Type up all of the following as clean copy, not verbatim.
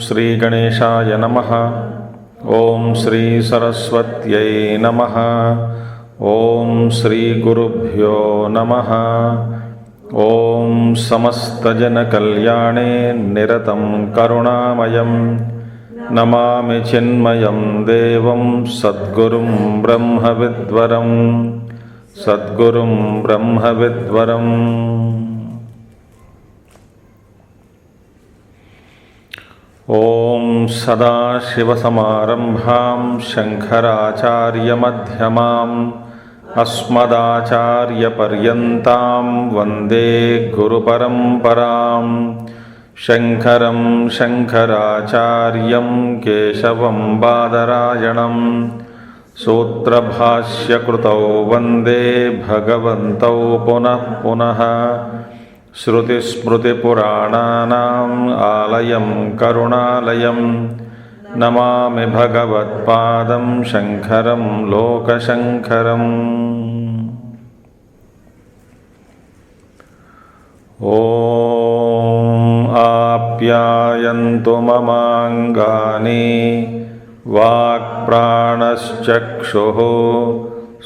श्री गणेशाय नमः। ओम श्री सरस्वत्यै नमः। ओम श्री गुरुभ्यो नमः। ओम समस्तजनकल्याणे निरतं करुणामयं नमामि चिन्मयं देवं सद्गुरुं ब्रह्मविद्वरं सद्गुरुं ब्रह्मविद्वरम्। ओम सदाशिवसमारम्भां शङ्कराचार्यमध्यमाम् अस्मदाचार्यपर्यन्तां वन्दे गुरुपरम्परां। शङ्करं शङ्कराचार्यं केशवं बादरायणं सूत्रभाष्यकृतौ वन्दे भगवन्तौ पुनः पुनः। श्रुतिस्मृतिपुराणानाम् आलयं करुणालयं नमामि भगवत्पादं शङ्करं लोकशङ्करम्। ॐ आप्यायन्तु ममाङ्गानि वाक्प्राणश्चक्षुः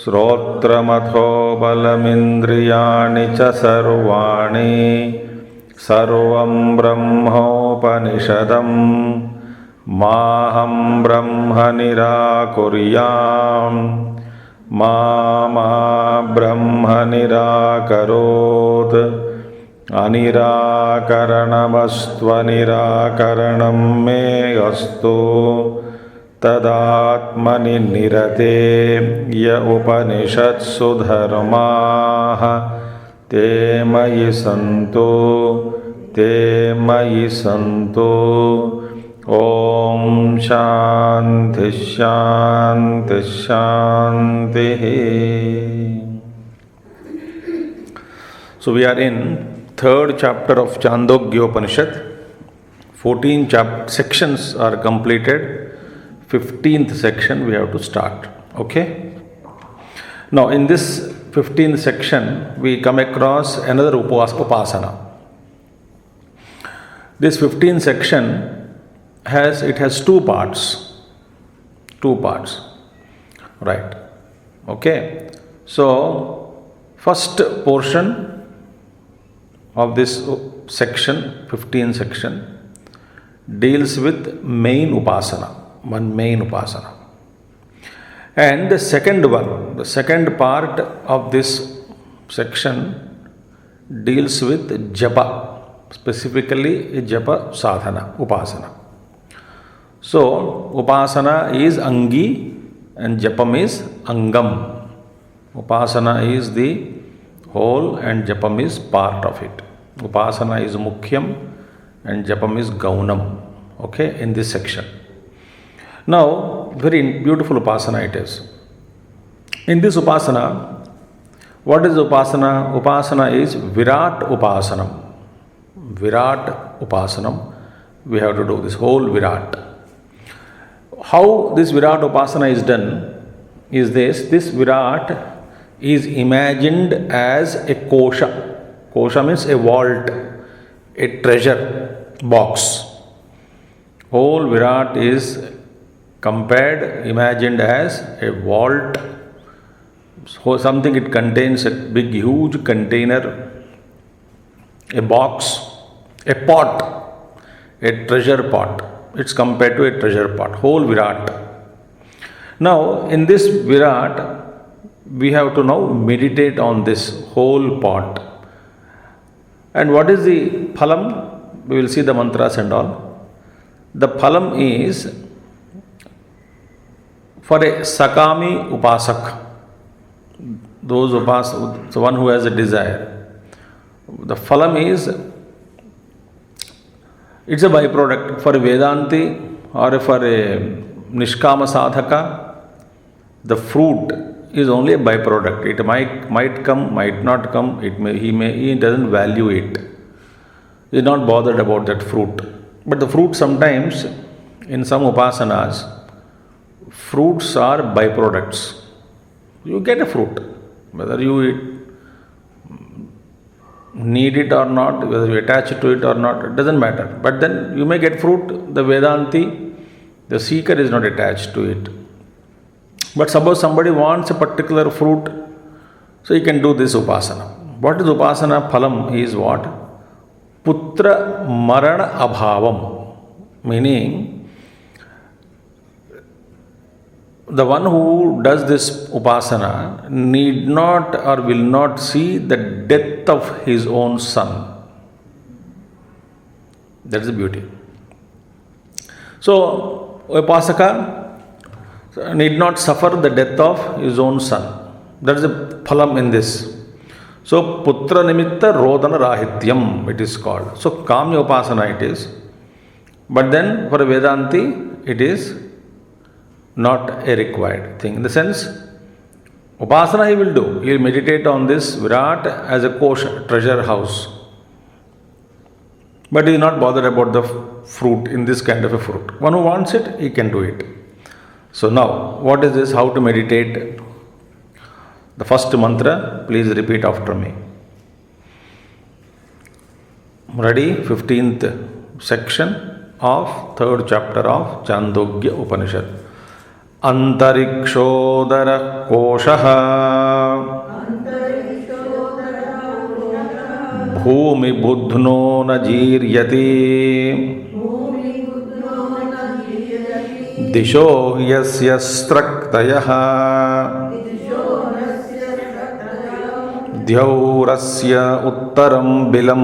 श्रोत्रमथो बलमिन्द्रियाणि च सर्वाणि सर्वं ब्रह्मोपनिषदं माहं ब्रह्म निराकुर्याम् मा ब्रह्म निराकरोत्। अनिराकरणमस्त्वनिराकरणं मे अस्तु तदात्मनि निरते य उपनिषत्सु धर्माः ते मयि सन्तु। ॐ शान्ति शान्ति शान्तिः। So we are in third chapter of Chandogya Upanishad. 14 sections are completed. 15th section we have to start. Okay. Now in this 15th section we come across another upasana. This 15th section has two parts. Right. Okay. So first portion of this section, 15th section, deals with main upasana. One main upasana. And the second part of this section deals with japa, specifically japa sadhana, upasana. So, upasana is angi and japam is angam. Upasana is the whole and japam is part of it. Upasana is mukhyam and japam is gaunam. Okay, in this section. Now, very beautiful upasana it is. In this upasana, what is upasana? Upasana is Virat Upasanam. Virat Upasanam. We have to do this whole Virat. How this Virat Upasana is done is this. This Virat is imagined as a kosha. Kosha means a vault, a treasure box. Whole Virat is imagined as a vault, something it contains, a big huge container, a box, a pot, a treasure pot. It's compared to a treasure pot, whole Virat. Now in this Virat we have to now meditate on this whole pot And what is the phalam? We will see the mantras and all. The phalam is for a sakami upasak, those upasak, the one who has a desire. The phalam is, it's a byproduct. For a Vedanti or for a Nishkama Sadhaka, the fruit is only a byproduct. It might come, might not come. He doesn't value it. He is not bothered about that fruit. But the fruit sometimes, in some upasanas, fruits are byproducts. You get a fruit, whether you need it or not, whether you attach to it or not, it doesn't matter. But then you may get fruit. The Vedanti, the seeker is not attached to it. But suppose somebody wants a particular fruit, so he can do this upasana. What is upasana phalam is what? Putra marana abhavam. Meaning, the one who does this upasana need not or will not see the death of his own son. That is the beauty. So, upasaka need not suffer the death of his own son. That is the phalam in this. So, putra nimitta rodana rahityam it is called. So, kamya upasana it is. But then for a Vedanti, it is not a required thing. In the sense, upasana he will do. He will meditate on this Virat as a kosha, treasure house. But he is not bothered about the fruit, in this kind of a fruit. One who wants it, he can do it. So now, what is this? How to meditate? The first mantra, please repeat after me. Ready? 15th section of 3rd chapter of Chandogya Upanishad. Antarikṣodara koshaha bhumi buddhno na jiryati disho yasya straktayah dhyaurasya uttaram bilam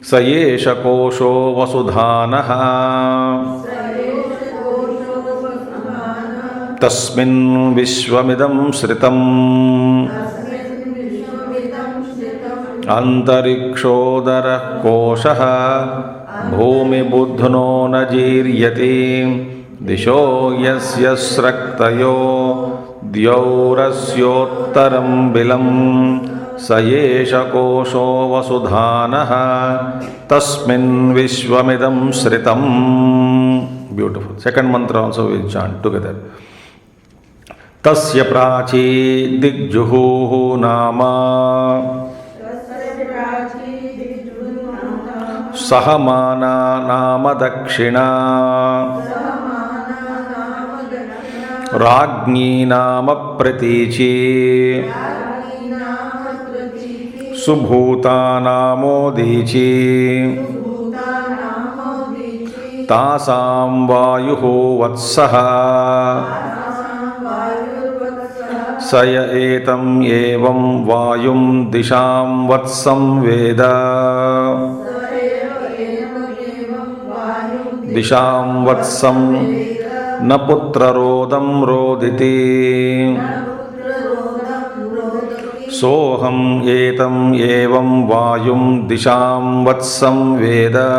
sayesha kosho vasudhanaha tasmin vishvamidam sritam antarikṣodara koshaha bhumi buddhno na jiryati disho yasya sraktayo dhyaurasyottaram bilam sayesha kosho vasudhanaha tasmin vishvamidam sritam. Beautiful. Second mantra also we will chant together. Tasya prachi digjuhu nama sahamana nama dakshina ragni nama pratichi subhuta namodichi tasam vayuho vatsaha saya etam evam vayum disham vatsam veda disham vatsam na putra rodam roditi soham etam evam vayum disham vatsam veda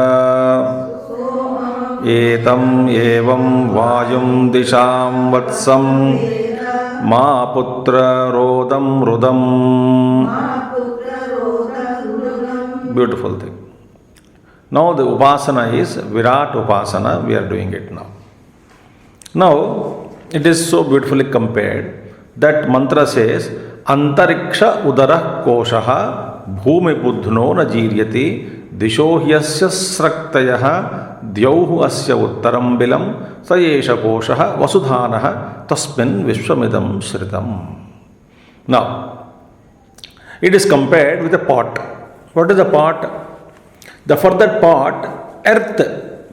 etam evam vayum disham vatsam ma putra rodam rudam. Beautiful thing. Now the upasana is Virat upasana, we are doing it now. Now it is so beautifully compared that mantra says Antariksha udara koshaha bhumi buddhno na jiryati disho hyasya sraktayah dyauhu asya uttaram bilam sayesha koshaha vasudhanaha tasmin vishvamidam sritam. Now it is compared with a pot. What is a pot? For that pot, earth,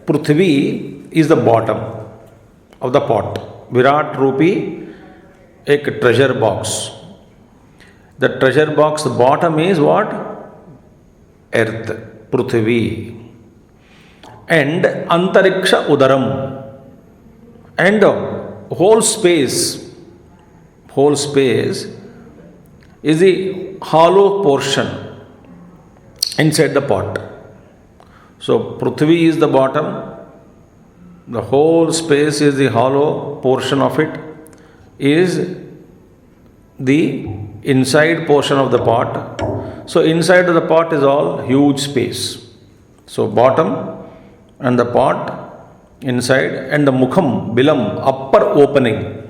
Prithvi, is the bottom of the pot. Virat Rupi, a treasure box. The treasure box, the bottom is what? Earth, Prithvi. And Antariksha Udaram. And whole space is the hollow portion inside the pot. So Prithvi is the bottom, the whole space is the hollow portion of it, is the inside portion of the pot. So inside of the pot is all huge space. So bottom and the pot inside, and the mukham, bilam, upper opening,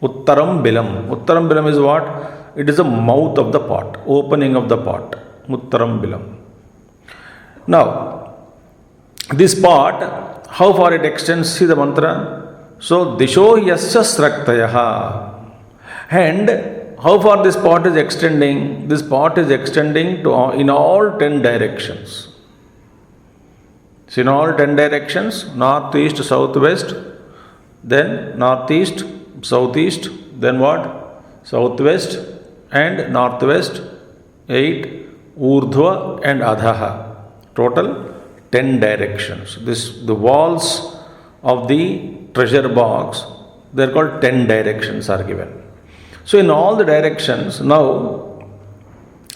uttaram bilam. Uttaram bilam is what? It is the mouth of the pot, opening of the pot, uttaram bilam. Now, this pot, how far it extends? See the mantra. So, disho yasya sraktayaha. And how far this pot is extending? This pot is extending to in all 10 directions. So, in all 10 directions, north, east, south, west, then northeast, southeast, then what? Southwest and northwest, 8, urdhva and adhaha. Total 10 directions. The walls of the treasure box, they are called 10 directions are given. So in all the directions, now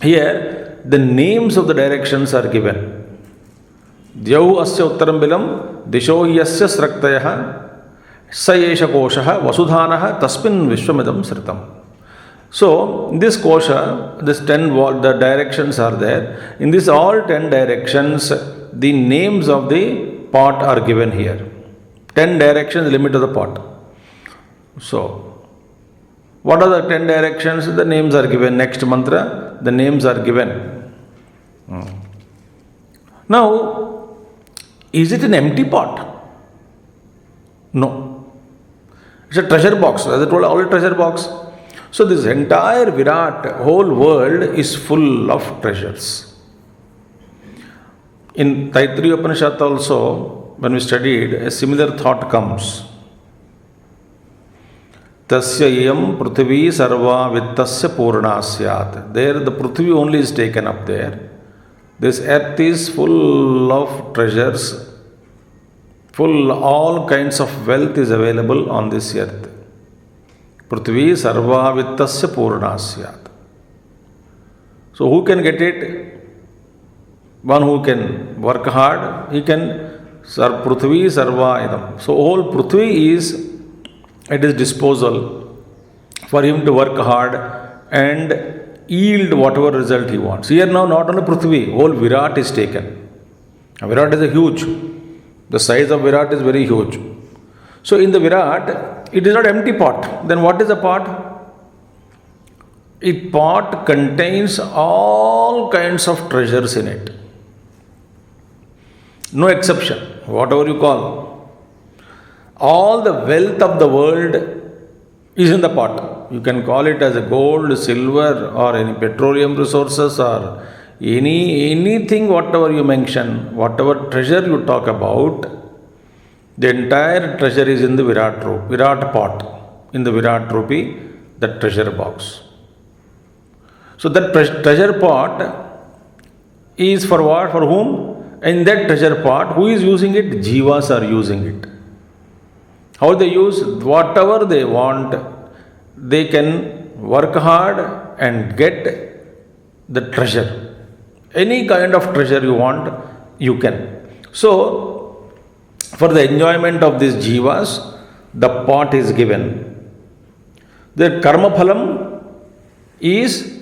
here the names of the directions are given. Dhyau asya uttaram bilam, disho yasya sraktayaha, sayesha koshaha, vasudhanaha, tasmin vishwamidam sritam. So, in this kosha, this 10 the directions are there. In this all 10 directions, the names of the pot are given here. 10 directions, limit of the pot. So, what are the 10 directions? The names are given. Next mantra, the names are given. Now, is it an empty pot? No. It's a treasure box. As I told, all treasure box. So this entire Virat, whole world is full of treasures. In Taittiriya Upanishad also, when we studied, a similar thought comes. Tasya yam prithvi sarva vittasya purna syat. There the prithvi only is taken up there. This earth is full of treasures, full all kinds of wealth is available on this earth. Prithvi sarva vittasya purna syat. So who can get it? One who can work hard, he can prithvi sarva idam. So whole prithvi is at his disposal for him to work hard and yield whatever result he wants. Here now not only prithvi, whole Virat is taken. Virat is a huge. The size of Virat is very huge. So in the Virat, it is not empty pot. Then what is a pot? A pot contains all kinds of treasures in it. No exception, whatever you call. All the wealth of the world is in the pot. You can call it as a gold, silver, or any petroleum resources, or anything, whatever you mention, whatever treasure you talk about. The entire treasure is in the Virat pot, in the Virat Rupi, that treasure box. So that treasure pot is for what? For whom? In that treasure pot, who is using it? Jivas are using it. How they use? Whatever they want, they can work hard and get the treasure. Any kind of treasure you want, you can. So, for the enjoyment of these jivas, the pot is given. The karma phalam is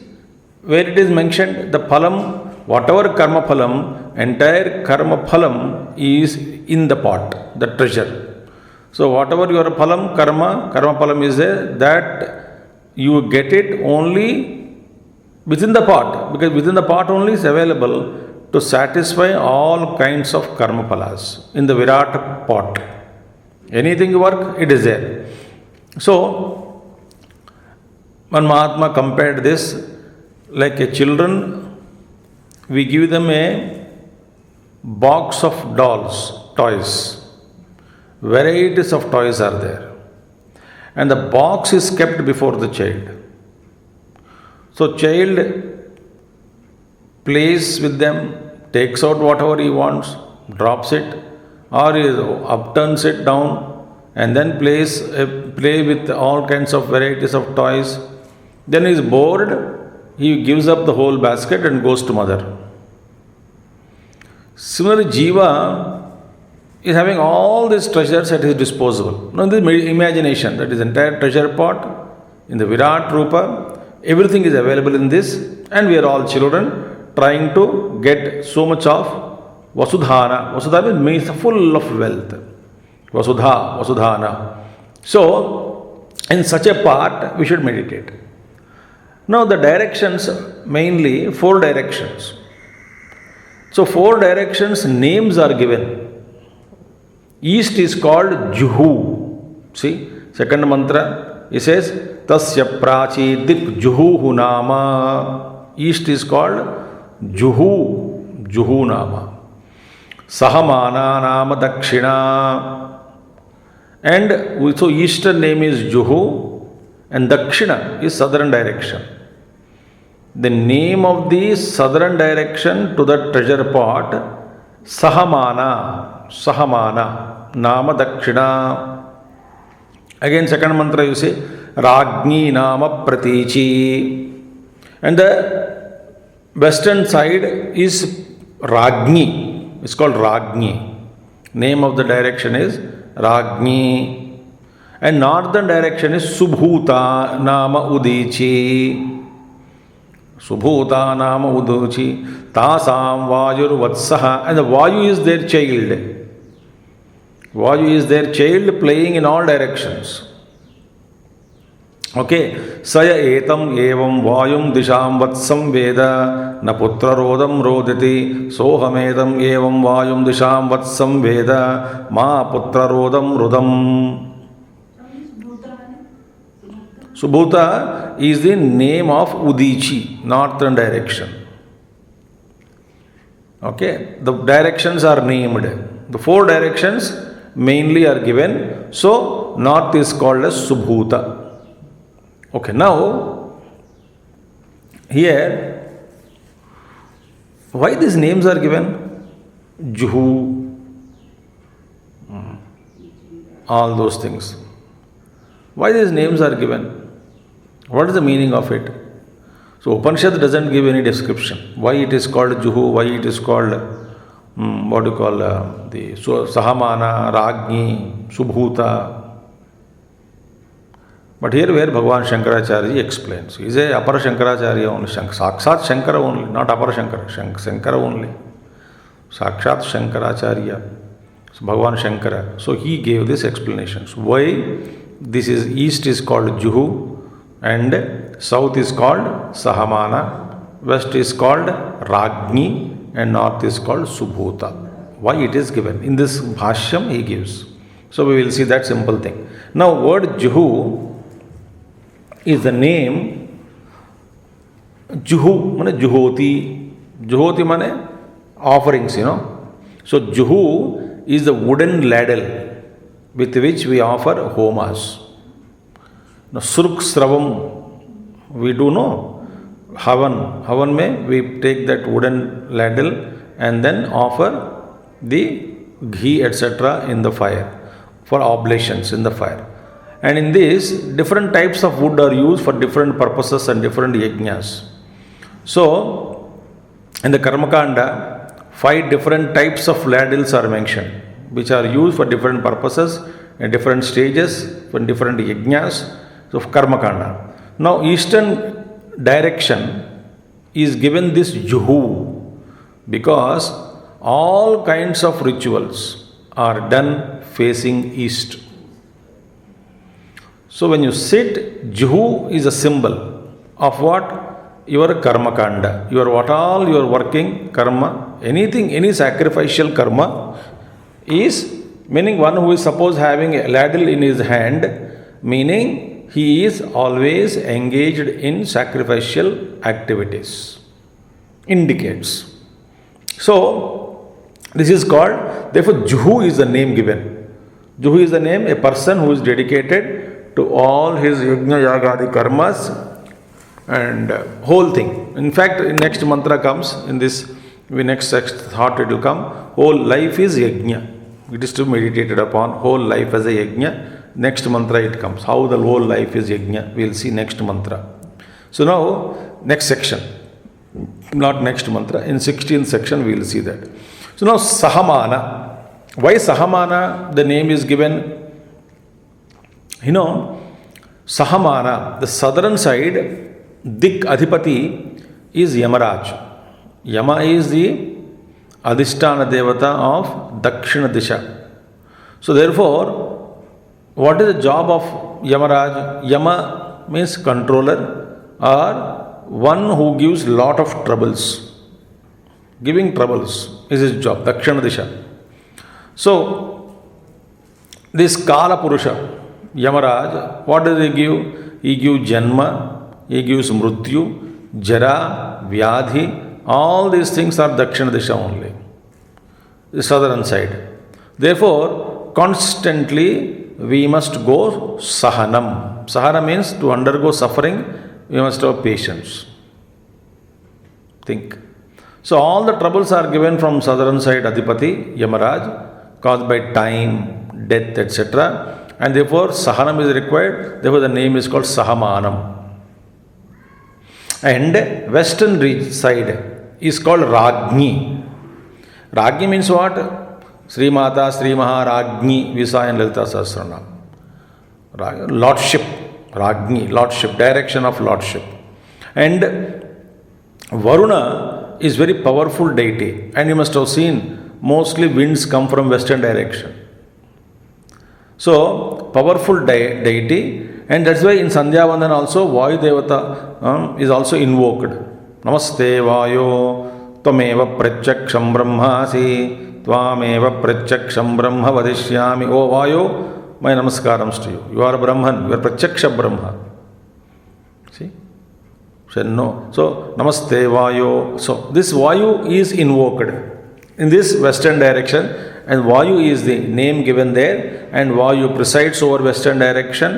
where it is mentioned, the phalam, whatever karma phalam, entire karma phalam is in the pot, the treasure. So whatever your phalam, karma phalam is there, that you get it only within the pot, because within the pot only is available to satisfy all kinds of karma phalas in the Virat pot. Anything you work, it is there. So, one Mahatma compared this like a children, we give them a box of dolls, toys. Varieties of toys are there. And the box is kept before the child. So child plays with them, takes out whatever he wants, drops it, or he upturns it down, and then play with all kinds of varieties of toys. Then he is bored, he gives up the whole basket and goes to mother. Similarly, Jiva is having all these treasures at his disposal. Now, this imagination, that is entire treasure pot in the Virat Rupa, everything is available in this, and we are all children trying to get so much of Vasudhana. Vasudhana means full of wealth. Vasudhana. So, in such a part, we should meditate. Now, the directions, mainly 4 directions. So, 4 directions, names are given. East is called Juhu. See, second mantra, it says, Tasya prachi dik juhu nama. East is called Juhu nama. Sahamana nama dakshina. And so eastern name is Juhu and Dakshina is southern direction. The name of the southern direction to the treasure pot, Sahamana, Nama Dakshina. Again, second mantra you say, Ragni Nama Pratichi. And the western side is Ragni. It's called Ragni. Name of the direction is Ragni. And northern direction is Subhuta Nama Udichi. Subhuta Nama Udichi. Tasam Vayur Vatsaha. And the Vayu is their child. Vayu is their child playing in all directions. Okay. Saya etam evam vayum disham vatsam veda na putra rodam roditi sohametam evam vayum disham vatsam veda ma putra rodam rudam. Subhuta is the name of Udichi, northern direction. Okay. The directions are named. The 4 directions mainly are given. So, north is called as Subhuta. Okay, now, here, why these names are given? Juhu, all those things. Why these names are given? What is the meaning of it? So, Upanishad doesn't give any description. Why it is called Juhu, why it is called, what do you call, the Sahamana, Ragni, Subhuta. But here where Bhagavan Shankaracharya explains. He is a Apara Shankaracharya only, Sakshat Shankara only, not Apara Shankara, Shankara only. Sakshat Shankaracharya, so Bhagavan Shankara. So he gave this explanations. Why this is east is called Juhu and south is called Sahamana, west is called Ragni and north is called Subhuta. Why it is given? In this Bhashyam he gives. So we will see that simple thing. Now word Juhu is the name. Juhu mane Juhoti. Juhoti mane offerings, So Juhu is the wooden ladle with which we offer homas. Now Surk Sravam, we do know Havan. Havan mein we take that wooden ladle and then offer the ghee etc. in the fire for oblations in the fire. And in this, different types of wood are used for different purposes and different yajnas. So, in the Karmakanda, 5 different types of ladles are mentioned, which are used for different purposes and different stages for different yajnas of Karmakanda. Now, eastern direction is given this Juhu because all kinds of rituals are done facing east. So when you sit, Juhu is a symbol of what? Your karma kanda. You are working karma, anything, any sacrificial karma is meaning one who is suppose having a ladle in his hand, meaning he is always engaged in sacrificial activities. Indicates. So this is called, therefore Juhu is the name given. Juhu is the name, a person who is dedicated to all his yajna yagadi karmas and whole thing. In fact, next mantra comes in this, next thought it will come, whole life is yajna. It is to be meditated upon, whole life as a yajna. Next mantra it comes, how the whole life is yajna. We will see next mantra. So now, next section, not next mantra, in 16th section we will see that. So now Sahamana. Why Sahamana, the name is given? Sahamana, the southern side, Dik Adhipati is Yamaraj. Yama is the Adhisthana Devata of Dakshina Disha. So therefore, what is the job of Yamaraj? Yama means controller or one who gives lot of troubles. Giving troubles is his job, Dakshina Disha. So, this Kala Purusha, Yamaraj, what does he give? He gives Janma, he gives Mrityu, Jara, Vyadhi. All these things are Dakshina Disha only, the southern side. Therefore, constantly we must go Sahanam. Sahana means to undergo suffering, we must have patience. Think. So, all the troubles are given from southern side Adhipati, Yamaraj, caused by time, death, etc. And therefore, Sahanam is required. Therefore, the name is called Sahamanam. And western side is called Ragni. Ragni means what? Sri Mata, Sri Maharagni, Visa and Lalita Sahasranam. Lordship, Ragni, Lordship, direction of Lordship. And Varuna is very powerful deity. And you must have seen, mostly winds come from western direction. So, powerful deity. And that's why in Sandhya Vandana also, Vayu Devata is also invoked. Namaste Vayo Tvameva Prachaksham Brahmasi Tvameva Prachaksham Brahma Vadishyami. O Vayo, my namaskarams to you. You are Brahman, you are Prachaksha Brahma. See? So, no. So, Namaste Vayo. So, this Vayu is invoked in this western direction, and Vayu is the name given there, and Vayu presides over western direction,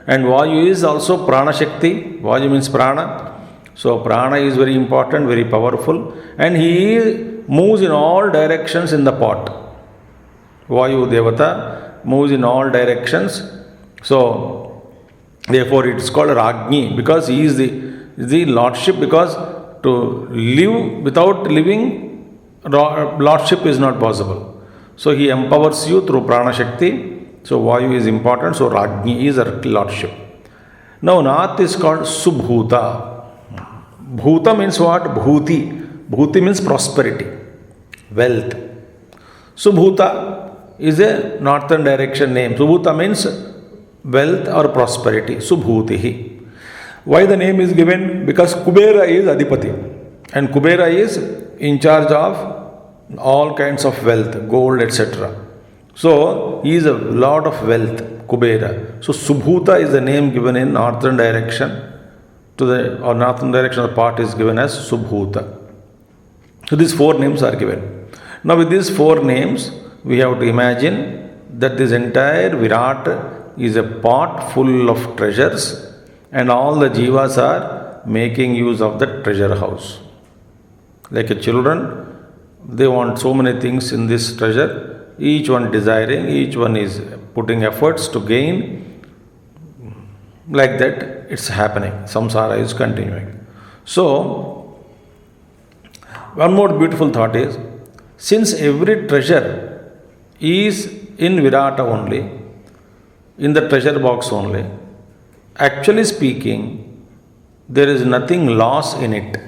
and Vayu is also Prana Shakti. Vayu means Prana. So, Prana is very important, very powerful, and he moves in all directions in the pot. Vayu Devata moves in all directions. So, therefore, it is called Ragni, because he is the Lordship, because to live without living, Lordship is not possible. So, he empowers you through Prana Shakti. So, Vayu is important. So, Ragni is a Lordship. Now, Nath is called Subhuta. Bhuta means what? Bhuti. Bhuti means prosperity, wealth. Subhuta is a northern direction name. Subhuta means wealth or prosperity. Subhutihi. Why the name is given? Because Kubera is Adhipati. And Kubera is in charge of all kinds of wealth, gold, etc. So, he is a lot of wealth, Kubera. So, Subhuta is the name given in northern direction. To the northern direction of the part is given as Subhuta. So these four names are given. Now with these four names, we have to imagine that this entire Virat is a pot full of treasures, and all the jivas are making use of the treasure house. Like a children, they want so many things in this treasure, each one desiring, each one is putting efforts to gain. Like that, it's happening. Samsara is continuing. So, one more beautiful thought is, since every treasure is in Virata only, in the treasure box only, actually speaking, there is nothing lost in it.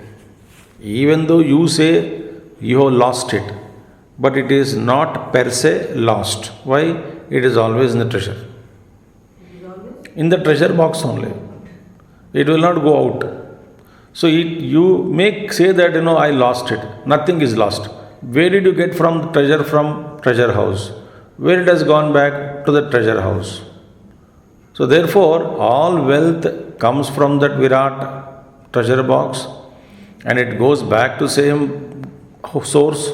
Even though you say you have lost it, but it is not per se lost. Why? It is always in the treasure. In the treasure box only. It will not go out. So you may say that, I lost it. Nothing is lost. Where did you get from treasure house? Where it has gone back? To the treasure house. So therefore, all wealth comes from that Virat treasure box, and it goes back to same source.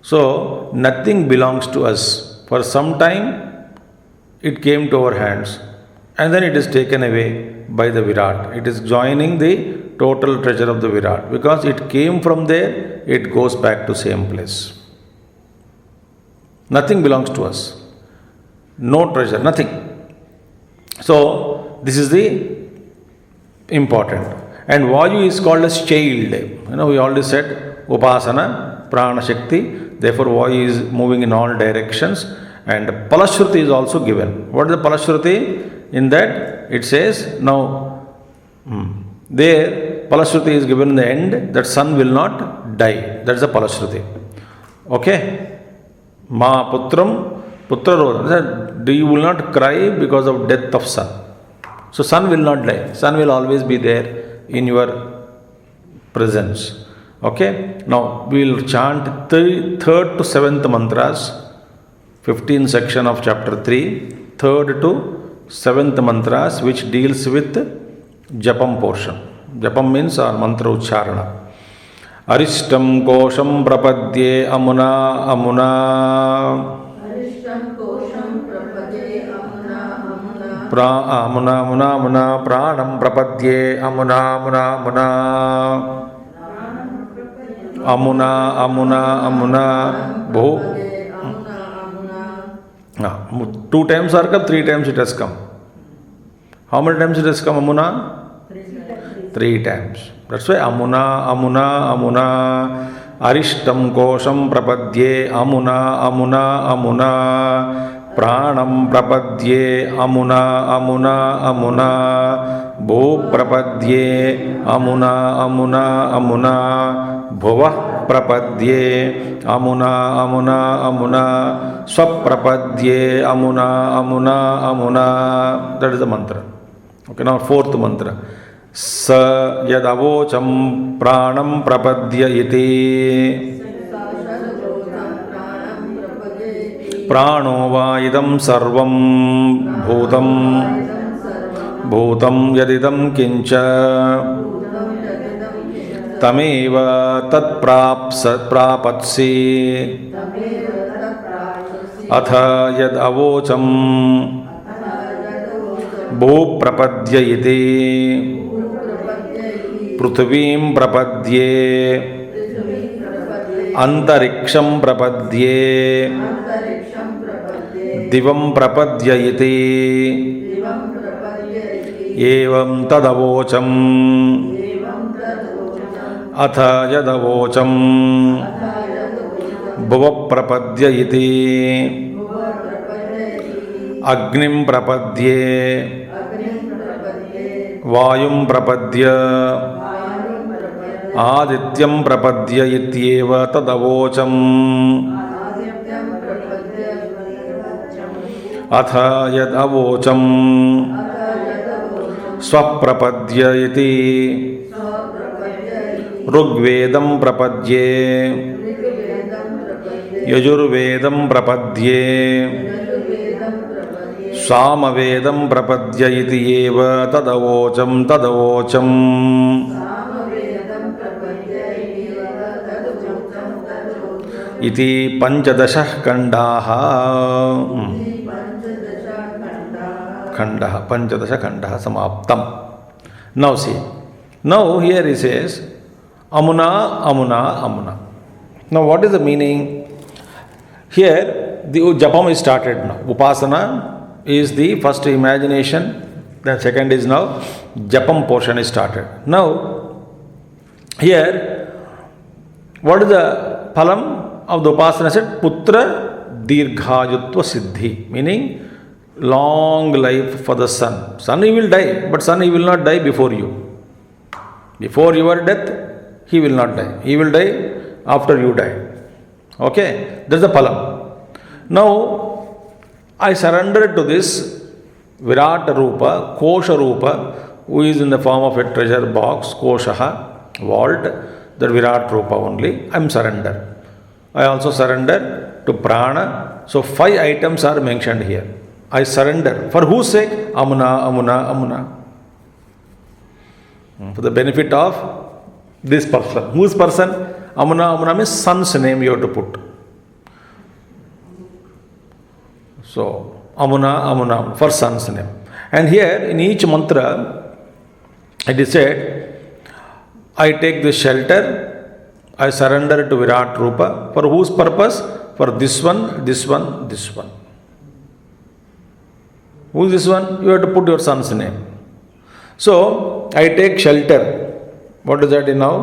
So nothing belongs to us. For some time, it came to our hands. And then it is taken away by the Virat. It is joining the total treasure of the Virat, because it came from there, it goes back to same place. Nothing belongs to us. No treasure, nothing. So this is the important. And Vayu is called as child. We already said Upasana, Prana Shakti. Therefore, Vayu is moving in all directions. And Palashruti is also given. What is the Palashruti? In that it says, now, there Palashruti is given in the end that son will not die. That is the Palashruti. Okay? Ma putram putra. You will not cry because of death of son. So son will not die. Son will always be there in your presence. Okay? Now we will chant third to seventh mantras, 15th section of chapter 3, third to seventh mantras, which deals with Japam portion. Japam means our mantra ucharana. Arishtam kosham prapadye amuna amuna. Arishtam kosham prapadye amuna amuna. Amuna amuna amuna pranam prapadye amuna amuna amuna. Amuna amuna amuna. Bho. 2 times or come, 3 times it has come. How many times it has come, amuna? 3 times. That's why amuna amuna amuna. Arishtam kosham prapadye amuna amuna amuna. Pranam prapadye amuna amuna amuna. Bho prapadye amuna amuna amuna. Bhuva prapadye amuna amuna amuna. Swaprapadye amuna amuna amuna. That is the mantra. Okay, now 4th mantra. Sa yadavocham pranam prapadya iti. Prano va idam sarvam bhutam. Bhutam yadidam kincha. Tameva tat prapatsi. Atha yad avocham bhu prapadya iti. Prithvim prapadye. Antariksham prapadye. Divam prapadya iti. Evam tadavocham. Atha yadavocham bhuva prapadya iti. Agnim prapadye. Vayum prapadya. Adityam prapadya ityeva tadavocham. Atha yadavocham swaprapadya iti. Rugvedam prapadye. Yajurvedam prapadye. Samavedam prapadya iti eva tadavocham tadavocham. Iti panchadasha kandaha. Kandaha, panchadasha kandaha samaptam. Now see, now here he says amuna amuna amuna. Now what is the meaning? Here the japam is started now. Upasana is the first imagination, the second is now japam portion is started. Now here what is the phalam of the upasana? Said putra dirghayutva siddhi, meaning long life for the son. Son he will die, but son he will not die before you. Before your death he will not die. He will die after you die. Okay, that's the phalam. Now I surrendered to this Virat Rupa, Kosha Rupa, who is in the form of a treasure box, Koshaha, vault, that Virat Rupa only. I am surrender. I also surrender to Prana. So 5 items are mentioned here. I surrender. For whose sake? Amuna, amuna, amuna. For the benefit of this person. Whose person? Amuna, amuna means son's name you have to put. So, amuna, amuna, for son's name. And here in each mantra, it is said, I take this shelter, I surrender to Virat Rupa. For whose purpose? For this one, this one, this one. Who is this one? You have to put your son's name. So, I take shelter. What is that now?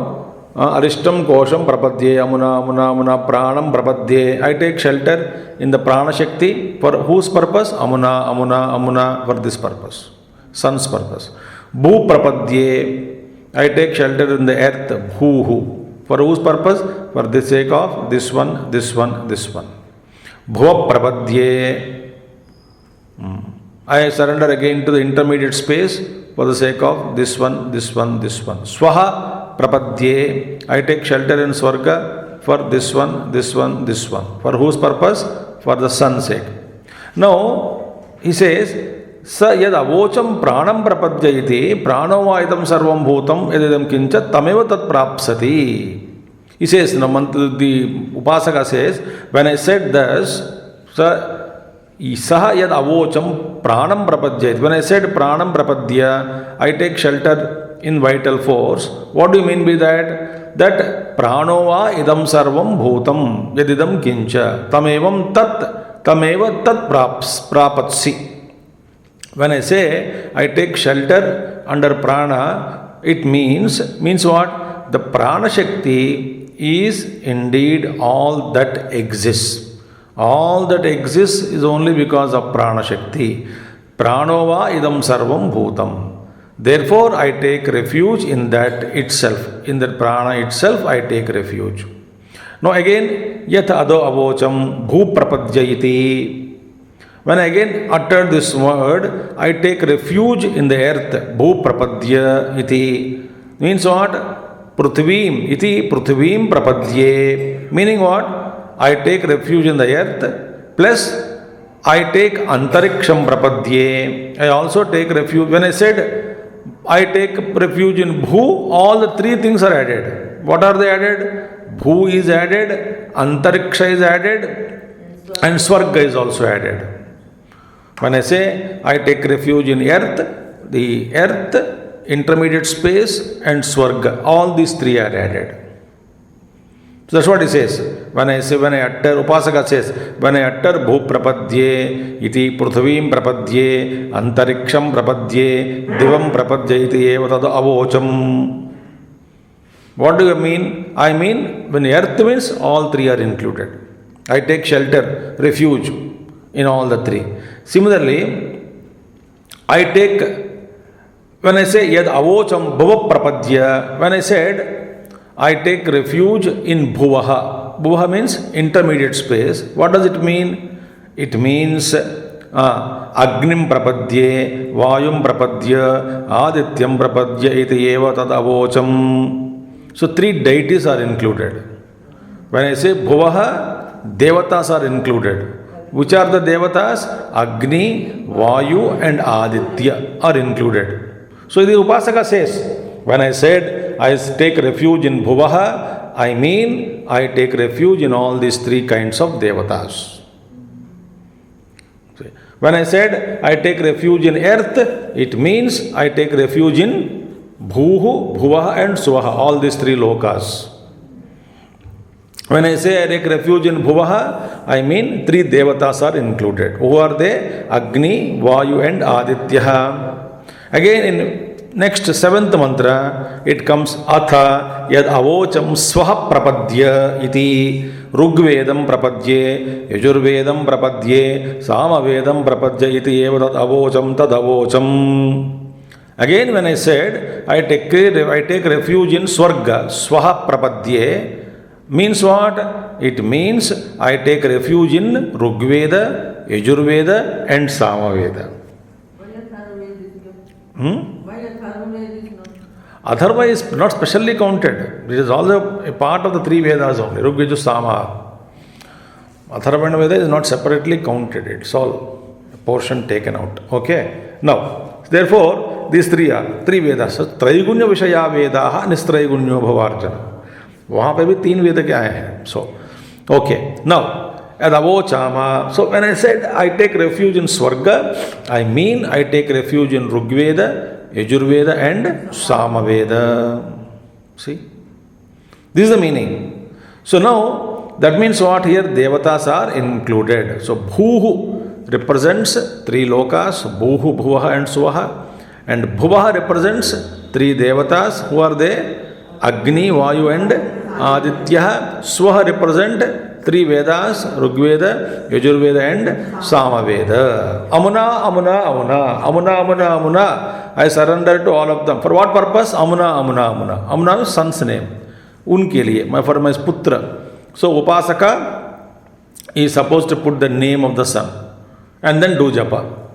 Arishtam kosham prapadye, amuna, amuna, amuna, pranam prapadye. I take shelter in the prana shakti. For whose purpose? Amuna, amuna, amuna, for this purpose. Sun's purpose. Bhu prapadye. I take shelter in the earth. Bhu, hu. For whose purpose? For the sake of this one, this one, this one. Bhuva prapadye. I surrender again to the intermediate space for the sake of this one, this one, this one. Swaha prapadye. I take shelter in Swarga for this one, this one, this one. For whose purpose? For the sun's sake. Now, he says, Sa yad avocham pranam prapadyayiti prano va idam sarvam bhutam yadidam kincha tameva tat prapsati. He says, the Upasaka says, when I said this, Saha yad avocham pranam prapadyayiti. When I said pranam prapadya, I take shelter in vital force. What do you mean by that? That prano va idam sarvam bhutam yadidam kincha tameva tat prapatsi. When I say I take shelter under prana, it means what? The prana shakti is indeed all that exists. All that exists is only because of prana shakti. Pranova idam sarvam bhutam. Therefore, I take refuge in that itself. In that prana itself, I take refuge. Now again, yat ado avocham bhu prapadyayiti. When I again utter this word, I take refuge in the earth. Bhu prapadya iti. Means what? Prithvim iti prithvim prapadye. Meaning what? I take refuge in the earth. Plus, I take antariksham prapadye. I also take refuge. When I said I take refuge in Bhu, all the three things are added. What are they added? Bhu is added, Antariksha is added, and Swarga is also added. When I say I take refuge in earth, the earth, intermediate space, and Swarga, all these three are added. So that's what he says. When I utter, Upasaka says, when I utter Bhu prapadye, iti prithvim prapadye, antariksham prapadye, divam prapadye, iti eva tada avocham. What do you mean? I mean, when earth means, all three are included. I take shelter, refuge in all the three. Similarly, I take, when I say yad avocham bhuva prapadya, when I said I take refuge in bhuvaha. Bhuvaha means intermediate space. What does it mean? It means agnim prapadye, vayum prapadya, adityam prapadya iti eva tad avocham. So three deities are included. When I say bhuvaha, devatas are included. Which are the devatas? Agni, Vayu and Aditya are included. So the Upasaka says, when I said I take refuge in Bhuvaha, I mean I take refuge in all these three kinds of devatas. When I said I take refuge in earth, it means I take refuge in Bhuhu, Bhuvaha and Swaha, all these three lokas. When I say I take refuge in Bhuvaha, I mean three devatas are included. Who are they? Agni, Vayu and Aditya. Again in next seventh mantra, it comes Atha yad avocham swaha prapadya iti Rugvedam prapadye, Yajurvedam prapadye, Samavedam prapadya iti eva tad avocham tad avocham. Again when I said I take refuge in Swarga, Swaha prapadye, means what? It means I take refuge in Rugveda, Yajurveda and Samaveda. Atharva is not specially counted. It is also a part of the three Vedas only. Rugveda, Sama. Atharva and Veda is not separately counted. It's all a portion taken out. Okay. Now, therefore, these three are three Vedas. So, Traigunya Vishaya Vedaha Nistraigunya Bhavarjana. वहाँ पे भी तीन वेद के आए हैं. So, okay. Now, Adavochama. So, when I said I take refuge in Swarga, I mean I take refuge in Rugveda, Yajurveda and Samaveda. See? This is the meaning. So now, that means what here? Devatas are included. So Bhuhu represents three lokas, Bhuhu, Bhuvaha and Suvaha. And Bhuvaha represents three devatas. Who are they? Agni, Vayu and Aditya. Swaha represent three Vedas, Rigveda, Yajurveda and Samaveda. Amuna, Amuna, Amuna, Amuna, Amuna, Amuna. I surrender to all of them. For what purpose? Amuna, Amuna, Amuna. Amuna is son's name. Unke liye, for my putra. So Upasaka is supposed to put the name of the son and then do japa,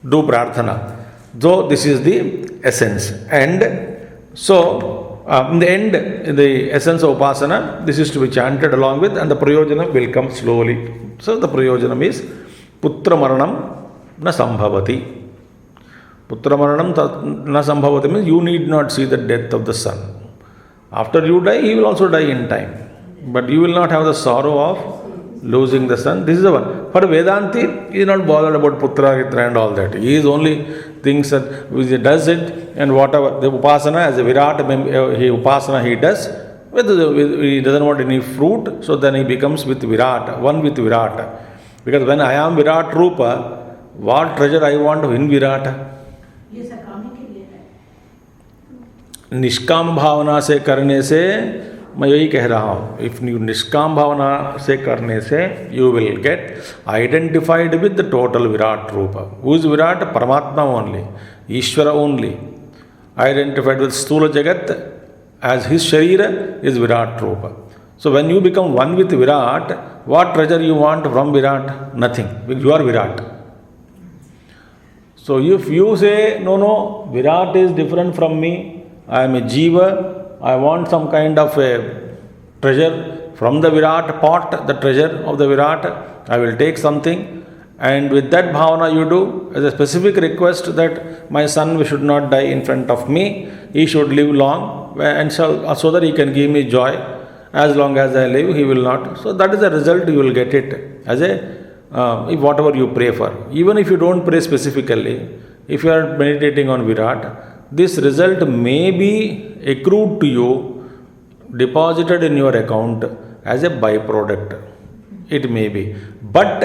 do prarthana. So this is the essence. And so in the end, the essence of Upasana, this is to be chanted along with, and the Prayojanam will come slowly. So the Prayojanam is Putra Maranam na Sambhavati. Putra Maranam na Sambhavati means you need not see the death of the son. After you die, he will also die in time. But you will not have the sorrow of losing the son. This is the one. For Vedanti, he is not bothered about Putra, Gitra and all that. He is only things that he does it, and whatever the Upasana as a Virat, he Upasana he does. He doesn't want any fruit, so then he becomes with Virat, one with Virat. Because when I am Virat Rupa, what treasure I want in Virat? निष्काम भावना से करने से मैं यही कह रहा हूँ, if you निष्काम भावना से करने से you will get identified with the total virat rupa. Who is virat? Paramatma only, Ishvara only. Identified with sthula jagat as his sharira is virat rupa. So when you become one with Virat, what treasure you want from Virat? Nothing. You are Virat. So if you say, no, Virat is different from me, I am a Jiva, I want some kind of a treasure from the Virat pot, the treasure of the Virat, I will take something, and with that bhavana you do, as a specific request that my son should not die in front of me, he should live long, and so that he can give me joy. As long as I live, he will not. So that is the result, you will get it as if whatever you pray for. Even if you don't pray specifically, if you are meditating on Virat, this result may be accrued to you, deposited in your account as a byproduct. It may be. But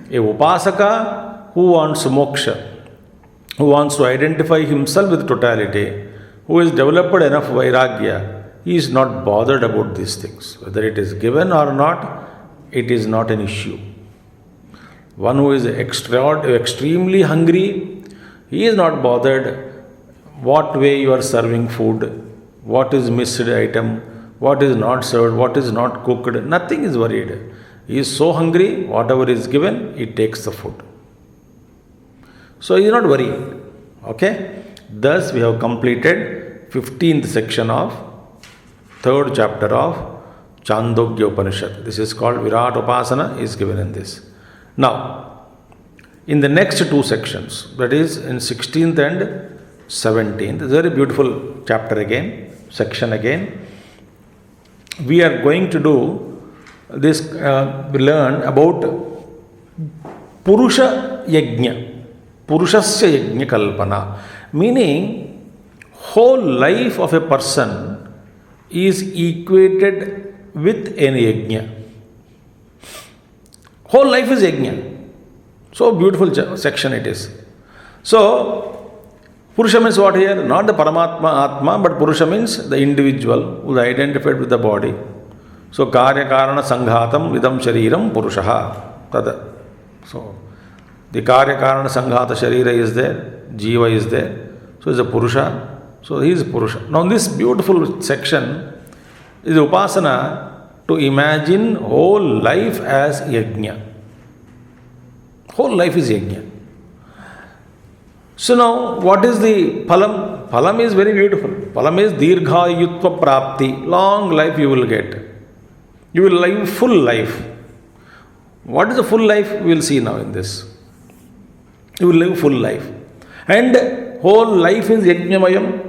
a Upasaka who wants moksha, who wants to identify himself with totality, who has developed enough vairagya, he is not bothered about these things. Whether it is given or not, it is not an issue. One who is extremely hungry, he is not bothered what way you are serving food, what is missed item, what is not served, what is not cooked. Nothing is worried. He is so hungry, whatever is given, he takes the food. So he is not worried. Okay? Thus we have completed 15th section of 3rd chapter of Chandogya Upanishad. This is called Virat Upasana, is given in this. Now, in the next two sections, that is in 16th and 17th, very beautiful chapter again, section again, we are going to do this, we learn about Purusha Yajna, Purushasya Yajna Kalpana, meaning whole life of a person is equated with an yajna. Whole life is yajna. So beautiful section it is. So, Purusha means what here? Not the Paramatma, Atma, but Purusha means the individual who is identified with the body. So, Karya Karana Sanghatam Vidam Shariram Purushaha. Tada. So, the Karya Karana Sanghata Sharira is there, Jiva is there. So, is a Purusha. So, he is Purusha. Now, this beautiful section is Upasana to imagine whole life as yajna. Whole life is yajna. So, now, what is the phalam? Phalam is very beautiful. Phalam is Dirghayutva Prapti. Long life you will get. You will live full life. What is a full life? We will see now in this. You will live full life. And whole life is yajnamayam.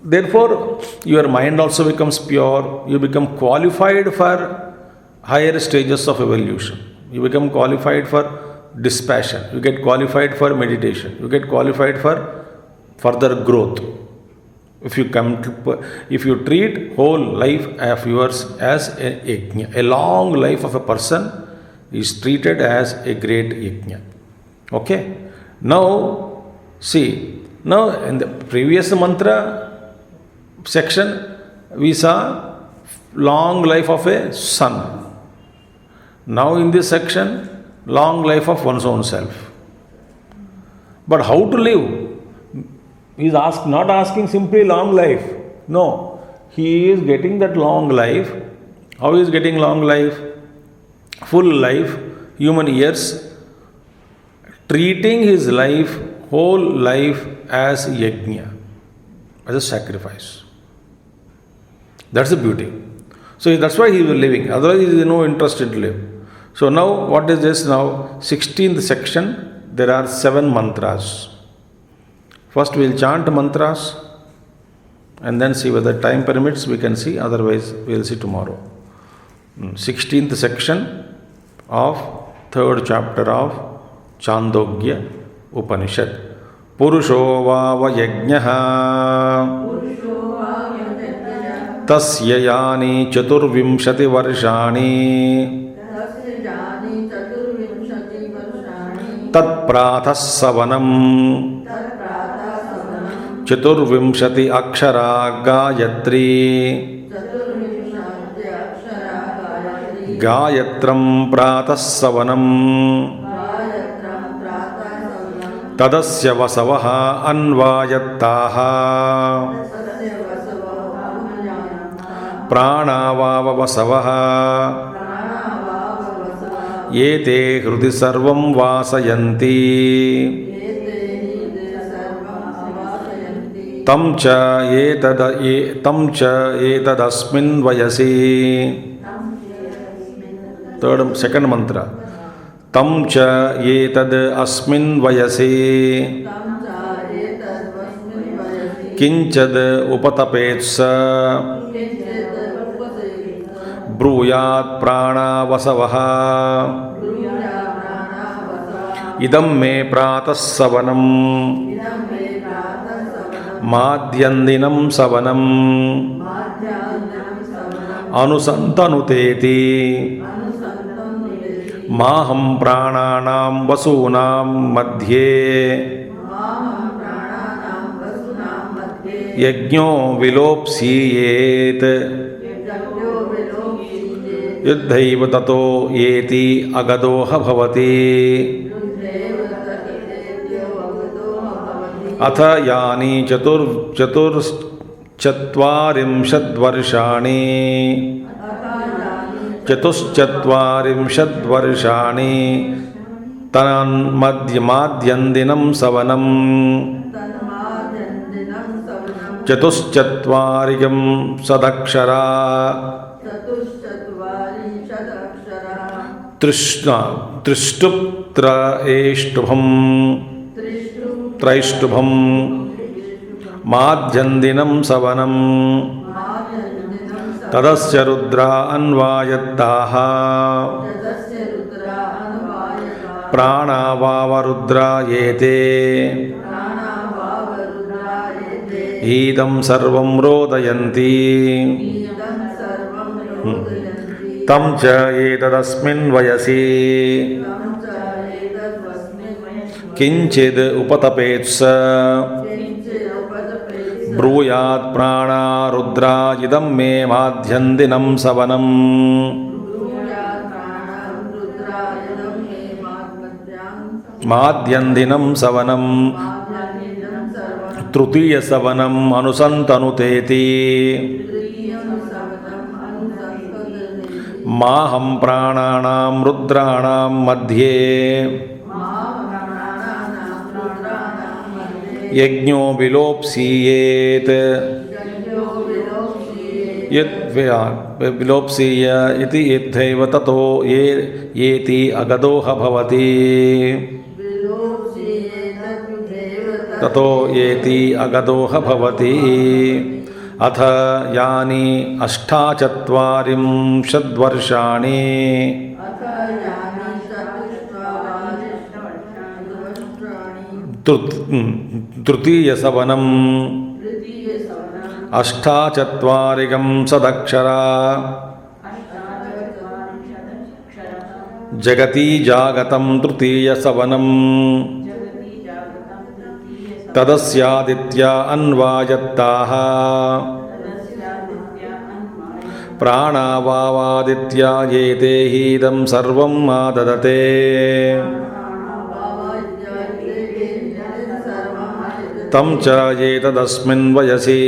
Therefore, your mind also becomes pure. You become qualified for higher stages of evolution. You become qualified for dispassion. You get qualified for meditation. You get qualified for further growth. if you treat whole life of yours as a yajna, a long life of a person is treated as a great yajna. Okay. Now, see, now in the previous mantra section, we saw long life of a son. Now in this section, long life of one's own self. But how to live? He is not asking simply long life. No, he is getting that long life. How is getting long life? Full life, human years, treating his life, whole life as yajna, as a sacrifice. That's the beauty. So that's why he is living. Otherwise, he has no interest in to live. So now, what is this now? 16th section, there are 7 mantras. First, we will chant mantras and then see whether time permits, we can see. Otherwise, we will see tomorrow. 16th section of 3rd chapter of Chandogya Upanishad. Purusho vava yajnaha tasya yani chaturvimshati varshani tat prathas savanam chaturvimshati akshara gayatri gayatram prathas savanam तदस्य वसवः अन्वायत्ताः प्राणावाव वसवः एते हृदि सर्वं वासयन्ति तं च एतदस्मिन् वयसि second मंत्र तं च एतद् अस्मिन् वयसि किञ्चिद् उपतपेत्स ब्रूयात् प्राणावसवः इदं मे प्रातः सवनं माद्यन्दिनं सवनम् अनुसन्तनुतेति माहं प्राणानां वसूनां मध्ये यज्ञो विलोप्स्येत् युद्धैव ततो येति अगदोह भवति अथ यानि चतुश्चत्वारिंशद्वर्षाणि चतुश्चत्वारिंशद्वर्षाणि तन्माद्यन्दिनं सवनं चतुश्चत्वारिं सदक्षरा त्रैष्टुभं माद्यन्दिनं सवनं तदस्य रुद्रा अन्वायत्ताः प्राणावाव रुद्रा एते ईदं सर्वं रोदयन्ति तं च एतदस्मिन् वयसि किञ्चिद् उपतपेत्स ब्रूयात् प्राणा रुद्रा इदं मे माद्यन्दिनं सवनम् माद्यन्दिनं सवनं तृतीय सवनम् अनुसन्तनुतेति माहं प्राणानां रुद्राणां मध्ये यज्ञो विलोप्स्येत् विलोप्स्येय इति यद्धैव ततो येति अगदोह भवति ततो येति अगदोह भवति अथ यानि अष्टाचत्वारिंशद्वर्षाणि तृतीय सवनं अष्टाचत्वारिकं सदक्षरा जगति जागतं तृतीयसवनं तदस्यादित्या अन्वायत्ताः प्राणावावादित्या एते हीदं सर्वं आददते तं च एतदस्मिन् वयसि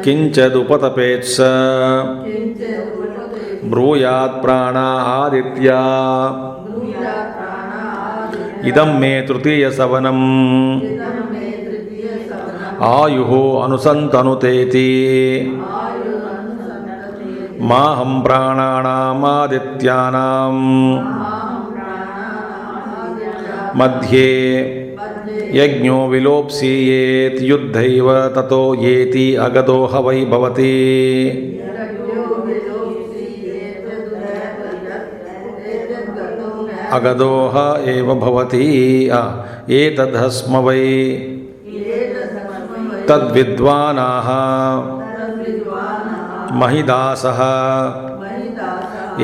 किञ्चिदुपतपेत्स ब्रूयात् प्राणा आदित्या इदं मे तृतीयसवनम् आयुः अनुसन्तनुतेति माहं प्राणानामादित्यानां मध्ये यज्ञो विलोप्स्येत् युद्धैव ततो येति अगतो ह वै भवति अगतो ह एव भवति एतद्हस्म वै तद्विद्वानाः महिदासः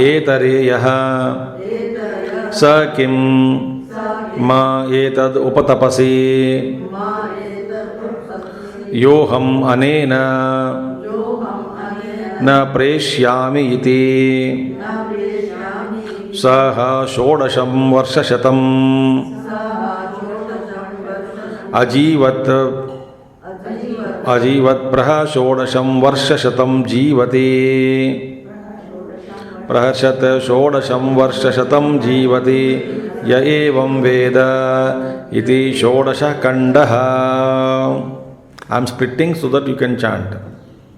एतरेयः स किं म एतद् उपतपसि योऽहम् अनेन न प्रेष्यामि इति सः षोडशं वर्षशतम् अजीवत् षोडशं वर्षशतं जीवति प्रहर्षत् षोडशं वर्षशतं जीवति य एवं वेद इति षोडशखण्डः। I am splitting so that you can chant.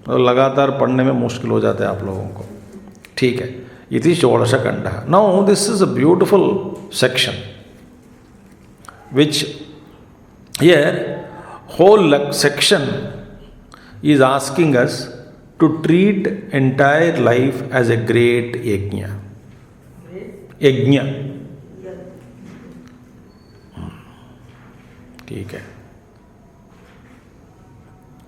तो लगातार पढ़ने में मुश्किल हो जाता है आप लोगों को, ठीक है। इति षोडशखण्डः। Now this is a beautiful section which here whole section is asking us to treat entire life as a great yajna. ठीक है।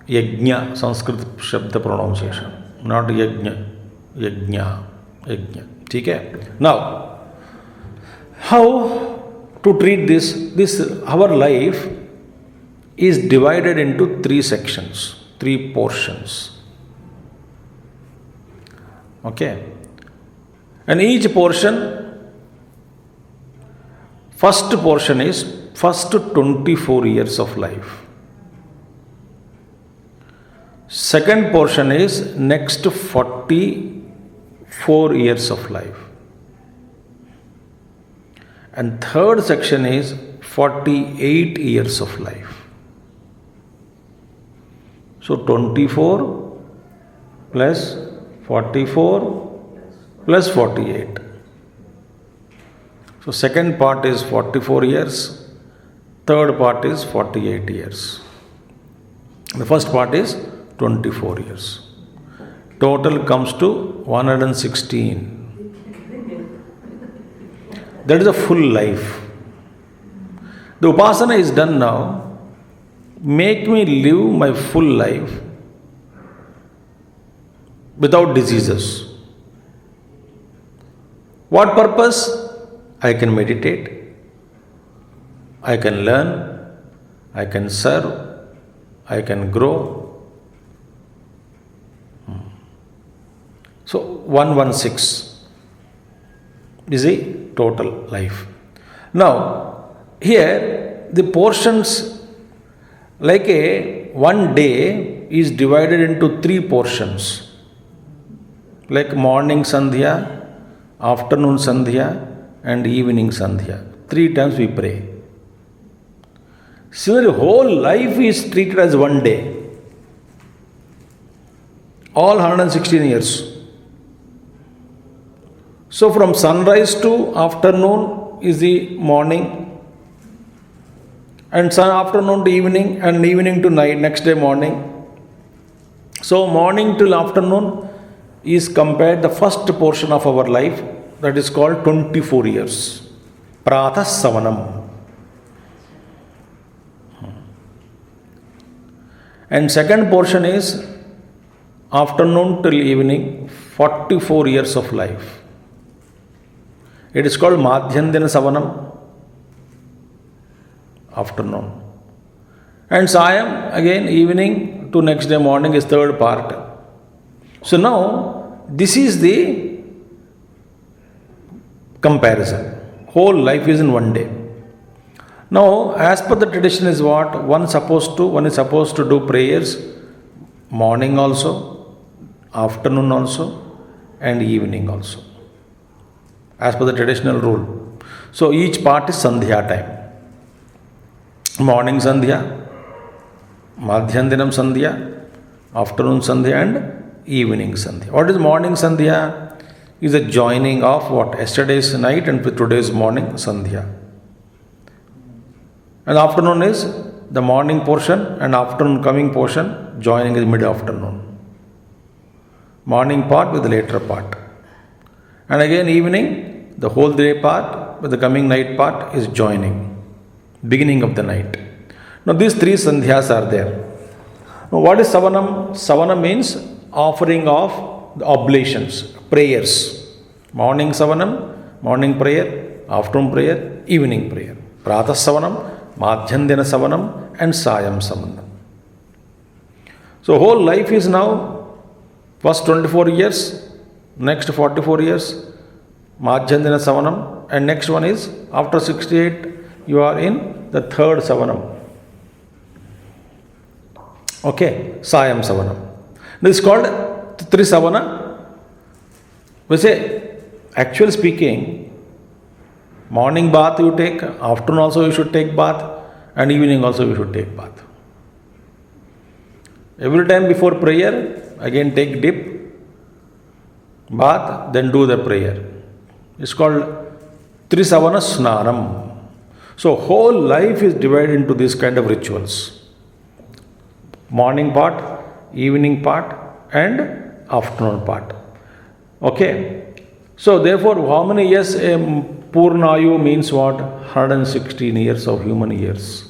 यज्ञ संस्कृत शब्द प्रोनाउंसिएशन, नॉट यज्ञ, यज्ञ, यज्ञ, ठीक है। Now how to treat this our life is divided into 3 sections, 3 portions, okay, and each portion, first portion is first 24 years of life, second portion is next 44 years of life, and third section is 48 years of life. So 24 plus 44 plus 48. So second part is 44 years, third part is 48 years. The first part is 24 years. Total comes to 116. That is a full life. The upasana is done now. Make me live my full life without diseases. What purpose? I can meditate, I can learn, I can serve, I can grow. So 116 is the total life. Now here the portions, like one day is divided into 3 portions, like morning sandhya, afternoon sandhya and evening sandhya. 3 times we pray. Similarly, whole life is treated as one day, all 116 years. So from sunrise to afternoon is the morning, and afternoon to evening, and evening to night, next day morning. So morning till afternoon is compared the first portion of our life, that is called 24 years. Pratah Savanam. And second portion is afternoon till evening, 44 years of life. It is called Madhyandina Savanam, afternoon. And Sayam, again evening to next day morning is third part. So now, this is the comparison. Whole life is in one day. Now, as per the tradition is what? One is supposed to do prayers morning also, afternoon also, and evening also. As per the traditional rule. So each part is Sandhya time. Morning Sandhya, Madhyandinam Sandhya, afternoon Sandhya, and evening Sandhya. What is morning Sandhya? Is a joining of what? Yesterday's night and today's morning Sandhya. And afternoon is the morning portion and afternoon coming portion joining is mid-afternoon. Morning part with the later part. And again evening, the whole day part with the coming night part is joining. Beginning of the night. Now these three sandhyas are there. Now what is Savanam? Savanam means offering of the oblations, prayers. Morning Savanam, morning prayer, afternoon prayer, evening prayer. Pratah Savanam, Madhyandina Savanam, and Sayam Savanam. So whole life is now first 24 years, next 44 years, Madhyandina Savanam, and next one is after 68 you are in the third Savanam. Okay, Sayam Savanam. This is called Trisavana. We say, actually speaking, morning bath you take, afternoon also you should take bath, and evening also you should take bath. Every time before prayer, again take dip, bath, then do the prayer. It's called Trisavana Snanam. So whole life is divided into these kind of rituals. Morning part, evening part, and afternoon part. Okay. So therefore, how many years Purnayu means what? 116 years of human years.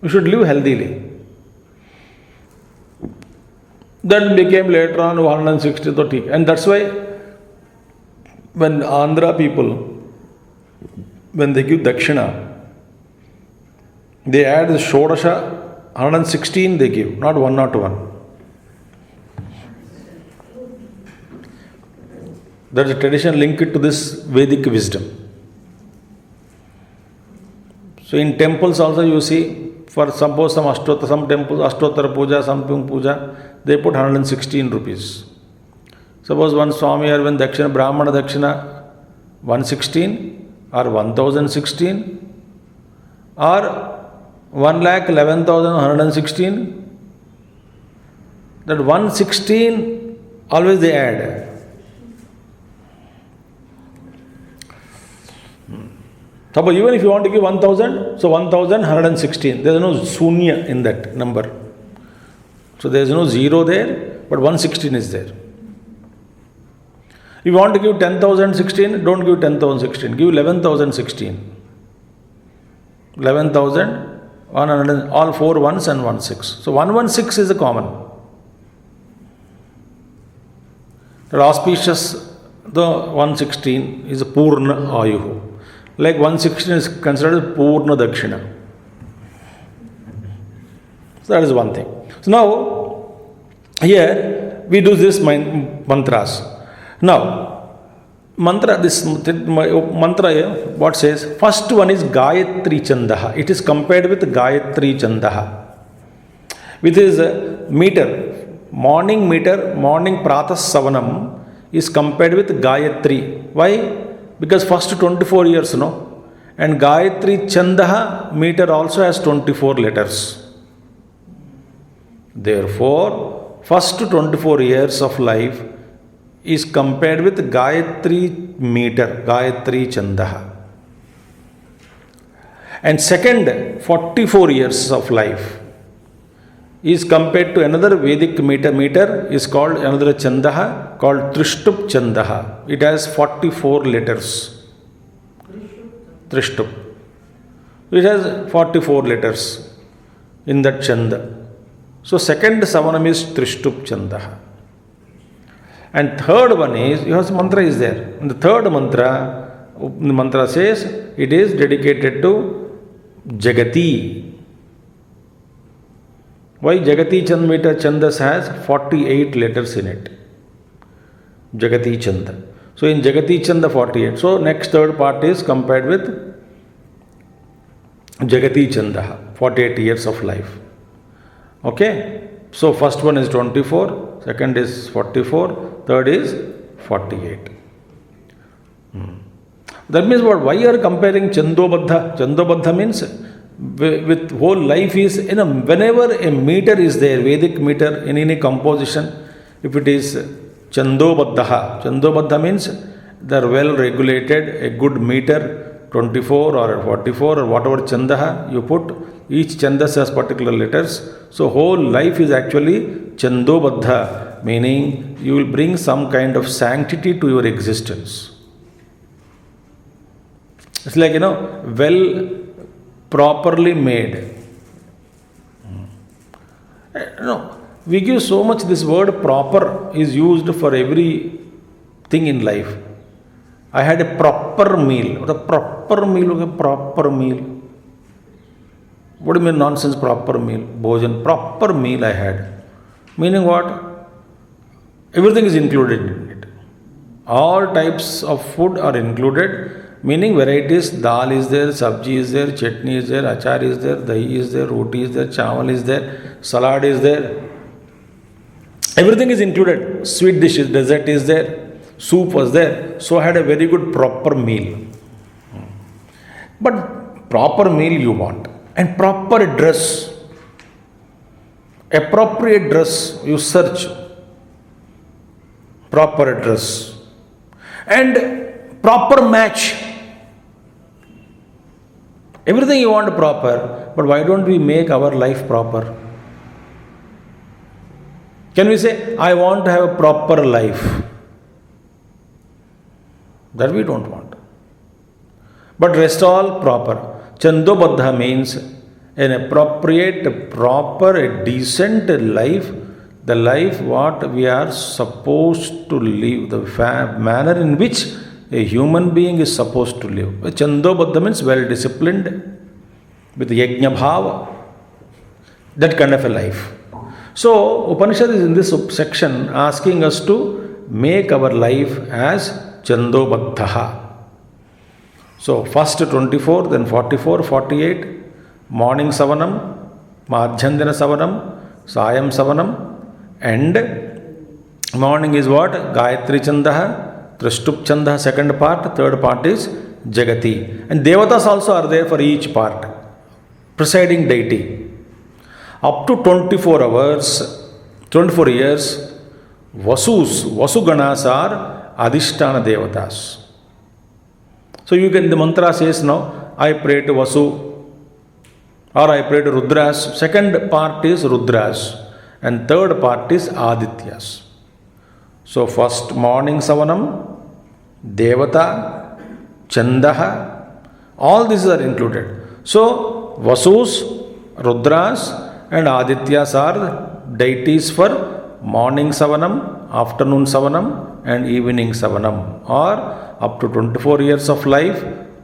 We should live healthily. That became later on 160. And that's why when Andhra people, when they give Dakshina, they add the Shodasha, 116 they give, not 101. There is a tradition linked to this Vedic wisdom. So in temples also you see, for suppose some temples, Ashtottara Puja, some Puja, they put 116 rupees. Suppose one Swami or one Dakshina, Brahmana Dakshina, 116 or 1016 or 1,11,116. That 116 always they add. Suppose even if you want to give 1000, so 1116. There is no sunya in that number. So there is no zero there, but 116 is there. If you want to give 10,016, don't give 10,016, give 11,016. 11,100, all four ones and 16. So 116 is a common. The auspicious, the 116 is a Purna Ayuhu. Like 116 is considered Purna Dakshina. So that is one thing. So now, here we do this mantras. Now, this mantra, what says? First one is Gayatri Chandaha. It is compared with Gayatri Chandaha. With his meter, morning Pratah Savanam is compared with Gayatri. Why? Because first 24 years, no? And Gayatri Chandaha meter also has 24 letters. Therefore, first 24 years of life is compared with Gayatri meter, Gayatri Chandaha. And second 44 years of life is compared to another Vedic meter is called another Chandaha called Trishtup Chandaha. It has 44 letters. Trishtup. It has 44 letters in that Chanda. So second Savanam is Trishtup Chandaha. And third one is, your mantra is there. And the third mantra, the mantra says, it is dedicated to Jagati. Why Jagati Chandmita Chandas has 48 letters in it. Jagati Chanda. So in Jagati Chanda 48. So next third part is compared with Jagati Chanda, 48 years of life. Okay. So first one is 24, second is 44, third is 48. That means what? Why you are comparing Chandobadha? Chandobadha means with whole life is in a, whenever a meter is there, Vedic meter in any composition, if it is Chandobadha, Chandobadha means they are well regulated, a good meter, 24 or 44 or whatever Chandaha you put, each Chandas has particular letters. So whole life is actually Chandobadha, meaning you will bring some kind of sanctity to your existence. It's like, well properly made. We give so much, this word proper is used for every thing in life. I had a proper meal. What a proper meal? A proper meal. What do you mean nonsense proper meal? Bhojan. Proper meal I had. Meaning what? Everything is included in it. All types of food are included. Meaning varieties, dal is there, sabji is there, chutney is there, achar is there, dahi is there, roti is there, chawal is there, salad is there. Everything is included. Sweet dishes, dessert is there. Soup was there. So I had a very good proper meal. But proper meal you want. And proper dress. Appropriate dress you search. Proper dress. And proper match. Everything you want proper. But why don't we make our life proper? Can we say, I want to have a proper life? That we don't want. But rest all proper. Chandobadha means an appropriate, a proper, a decent life. The life what we are supposed to live. The manner in which a human being is supposed to live. Chandobadha means well disciplined. With yajna bhava. That kind of a life. So Upanishad is in this section asking us to make our life as Chandobadha. So first 24, then 44, 48, morning Savanam, Madhyandana Savanam, Sayam Savanam, and morning is what? Gayatri Chandaha, Trishtup Chandaha, second part, third part is Jagati. And Devatas also are there for each part, presiding deity. Up to 24 hours, 24 years, Vasuganas are Adhisthana Devatas. So you can, the mantra says now, I pray to Vasu or I pray to Rudras. Second part is Rudras and third part is Adityas. So first morning Savanam, Devata, Chandaha, all these are included. So Vasus, Rudras and Adityas are deities for morning Savanam, afternoon Savanam and evening Savanam, or up to 24 years of life,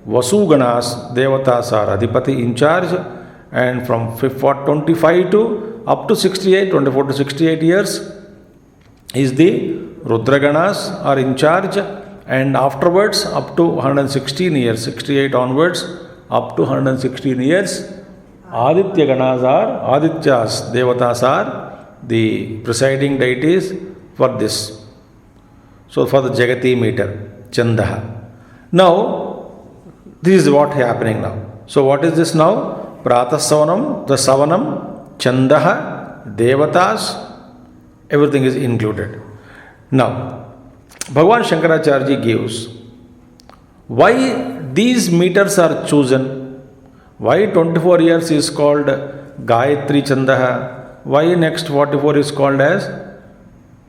Vasuganas, Devatas are Adhipati in charge, and from 25 to up to 68, 24 to 68 years is the Rudraganas are in charge, and afterwards up to 116 years, 68 onwards, up to 116 years, Aditya Ganas are, Adityas, Devatas are the presiding deities for this. So for the Jagati meter. Chandaha. Now, this is what happening now. So what is this now? Prata Savanam, the Savanam, Chandaha, Devatas, everything is included. Now, Bhagavan Shankaracharya gives why these meters are chosen, why 24 years is called Gayatri Chandaha, why next 44 is called as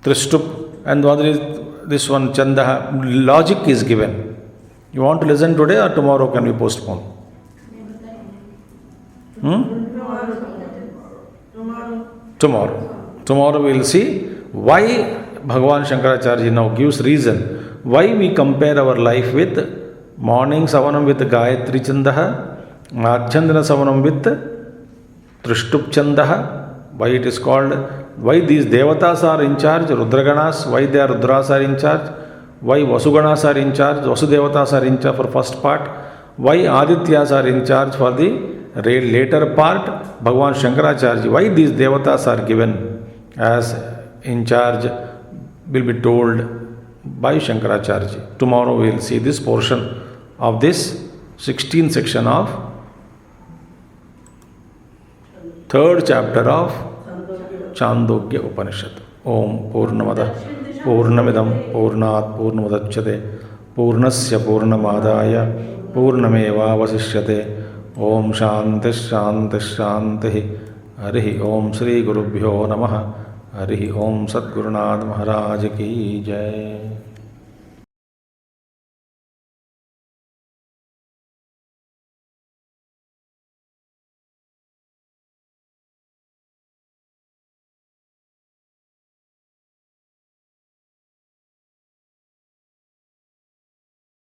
Trishtup, and the other is this one Chandaha. Logic is given. You want to listen today or tomorrow can we postpone? Tomorrow we will see why Bhagavan Shankaracharya now gives reason why we compare our life with morning savanam with Gayatri Chandaha, Madhyandana savanam with Trishtup Chandaha, why it is called, why these devatas are in charge, Rudraganas, why they are Rudras are in charge, why Vasuganas are in charge, Vasudevatas are in charge for first part, why Adityas are in charge for the later part, Bhagavan Shankaracharya, why these devatas are given as in charge will be told by Shankaracharya. Tomorrow we will see this portion of this 16th section of 3rd chapter of Chandogya Upanishad. Om Purnamada Purnamidam Purnat Purnamudachyate Purnasya Purnamadaya Purnameva Vasishyate. Om Shanti Shanti Shanti. Harihi Om Shri Gurubhyo Namaha. Harihi Om Sadgurunath Maharaj Ki Jai.